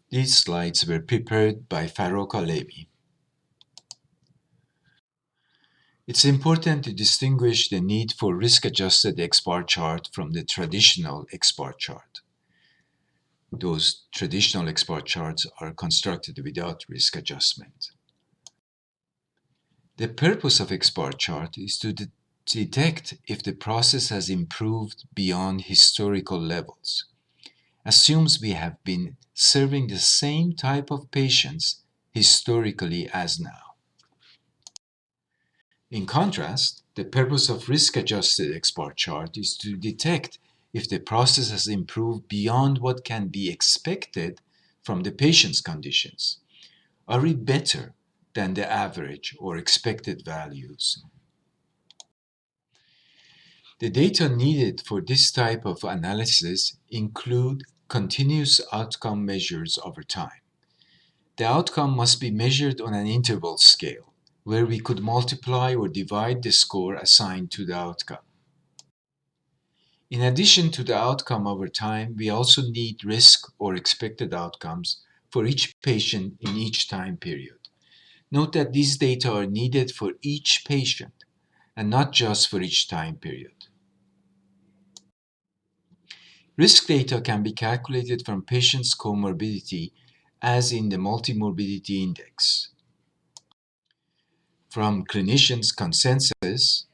These slides were prepared by Farrokh Alemi. It's important to distinguish the need for risk-adjusted Xbar chart from the traditional Xbar chart. Those traditional Xbar charts are constructed without risk adjustment. The purpose of Xbar chart is to detect if the process has improved beyond historical levels. Assumes we have been serving the same type of patients historically as now. In contrast, the purpose of risk-adjusted Xbar chart is to detect if the process has improved beyond what can be expected from the patient's conditions. Are we better than the average or expected values? The data needed for this type of analysis include continuous outcome measures over time. The outcome must be measured on an interval scale, where we could multiply or divide the score assigned to the outcome. In addition to the outcome over time, we also need risk or expected outcomes for each patient in each time period. Note that these data are needed for each patient and not just for each time period. Risk data can be calculated from patients' comorbidity as in the multimorbidity index, from clinicians' consensus,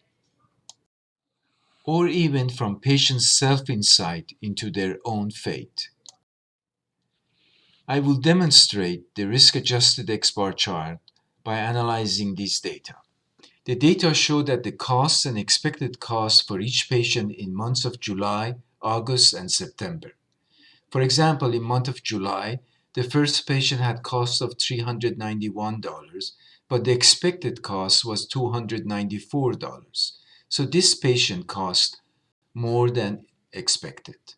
or even from patients' self-insight into their own fate. I will demonstrate the risk-adjusted Xbar chart by analyzing these data. The data show that the costs and expected costs for each patient in months of July, August, and September. For example, in month of July, the first patient had costs of $391, but the expected cost was $294. So this patient cost more than expected.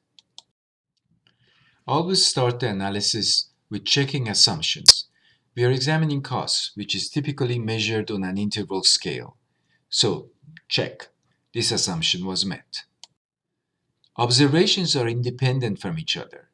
Always start the analysis with checking assumptions. We are examining costs, which is typically measured on an interval scale. So, check. This assumption was met. Observations are independent from each other.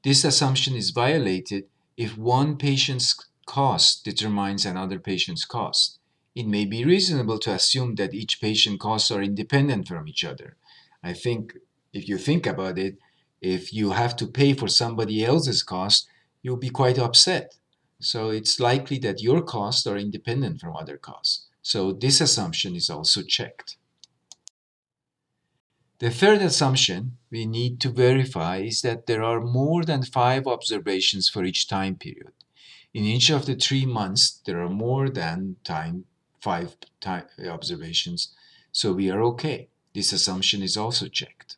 This assumption is violated if one patient's cost determines another patient's cost. It may be reasonable to assume that each patient costs are independent from each other. I think if you think about it, if you have to pay for somebody else's cost, you'll be quite upset. So it's likely that your costs are independent from other costs. So this assumption is also checked. The third assumption we need to verify is that there are more than 5 observations for each time period. In each of the 3 months, there are more than 5 observations, so we are okay. This assumption is also checked.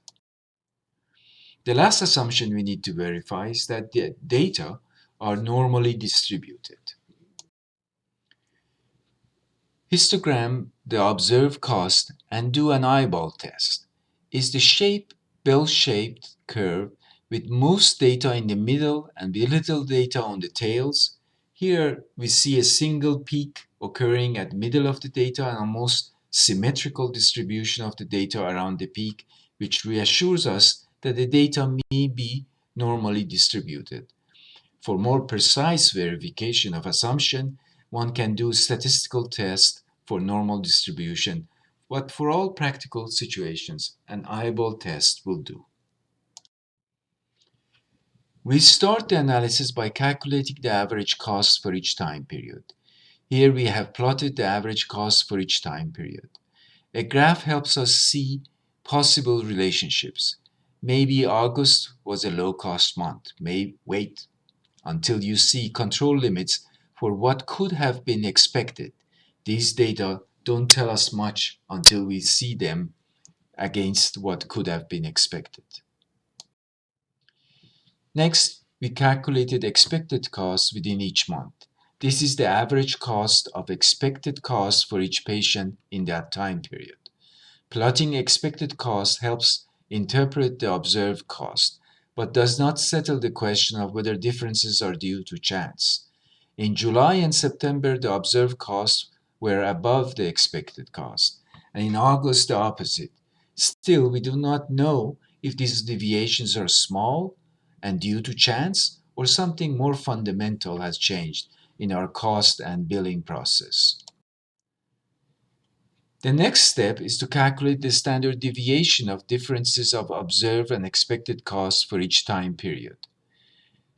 The last assumption we need to verify is that the data are normally distributed. Histogram the observed cost and do an eyeball test. Is the shape bell-shaped curve with most data in the middle and very little data on the tails? Here we see a single peak occurring at the middle of the data and almost symmetrical distribution of the data around the peak, which reassures us that the data may be normally distributed. For more precise verification of assumption, one can do statistical tests for normal distribution, but for all practical situations, an eyeball test will do. We start the analysis by calculating the average cost for each time period. Here we have plotted the average cost for each time period. A graph helps us see possible relationships. Maybe August was a low-cost month. Wait until you see control limits for what could have been expected. These data don't tell us much until we see them against what could have been expected. Next, we calculated expected costs within each month. This is the average cost of expected costs for each patient in that time period. Plotting expected costs helps interpret the observed cost, but does not settle the question of whether differences are due to chance. In July and September, the observed costs were above the expected cost, and in August, the opposite. Still, we do not know if these deviations are small and due to chance or something more fundamental has changed in our cost and billing process. The next step is to calculate the standard deviation of differences of observed and expected costs for each time period.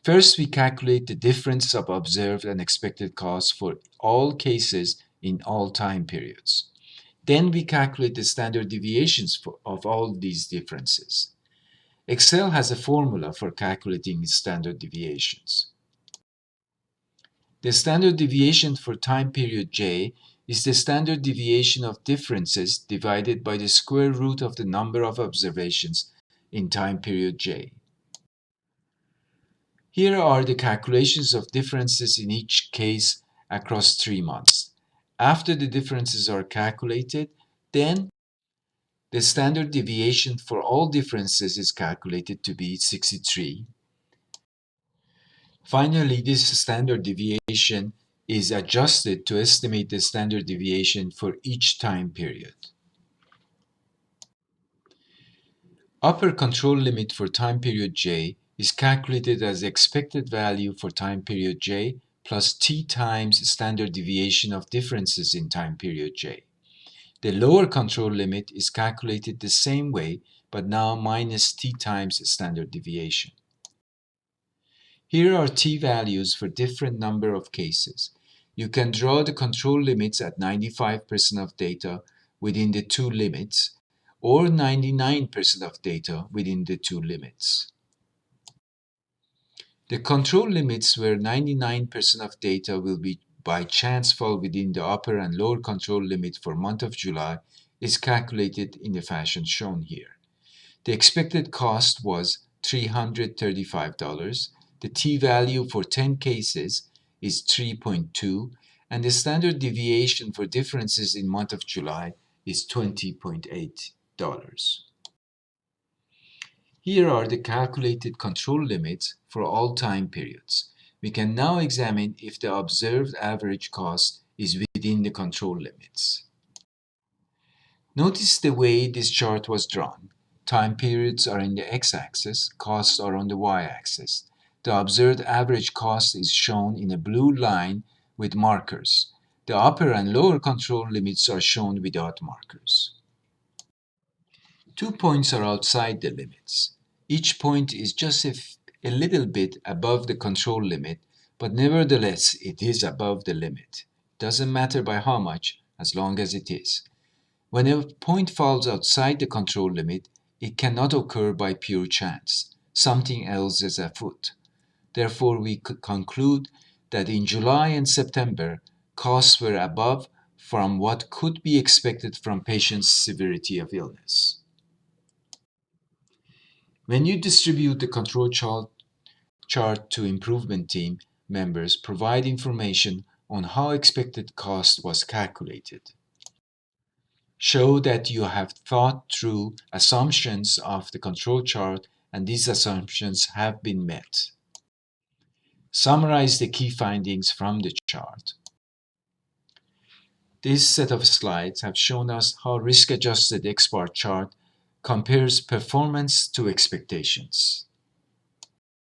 First, we calculate the difference of observed and expected costs for all cases in all time periods. Then we calculate the standard deviations of all these differences. Excel has a formula for calculating standard deviations. The standard deviation for time period J is the standard deviation of differences divided by the square root of the number of observations in time period J. Here are the calculations of differences in each case across 3 months. After the differences are calculated, then the standard deviation for all differences is calculated to be 63. Finally, this standard deviation is adjusted to estimate the standard deviation for each time period. Upper control limit for time period J is calculated as the expected value for time period J plus t times standard deviation of differences in time period J. The lower control limit is calculated the same way, but now minus t times standard deviation. Here are t-values for different number of cases. You can draw the control limits at 95% of data within the two limits, or 99% of data within the two limits. The control limits where 99% of data will be by chance fall within the upper and lower control limit for month of July is calculated in the fashion shown here. The expected cost was $335. The t-value for 10 cases is 3.2, and the standard deviation for differences in month of July is $20.8. Here are the calculated control limits for all time periods. We can now examine if the observed average cost is within the control limits. Notice the way this chart was drawn. Time periods are in the x-axis, costs are on the y-axis. The observed average cost is shown in a blue line with markers. The upper and lower control limits are shown without markers. 2 points are outside the limits. Each point is just a little bit above the control limit, but nevertheless it is above the limit. Doesn't matter by how much, as long as it is. When a point falls outside the control limit, it cannot occur by pure chance. Something else is afoot. Therefore, we could conclude that in July and September, costs were above from what could be expected from patients' severity of illness. When you distribute the control chart to improvement team members, provide information on how expected cost was calculated. Show that you have thought through assumptions of the control chart and these assumptions have been met. Summarize the key findings from the chart. This set of slides have shown us how risk-adjusted Xbar chart compares performance to expectations.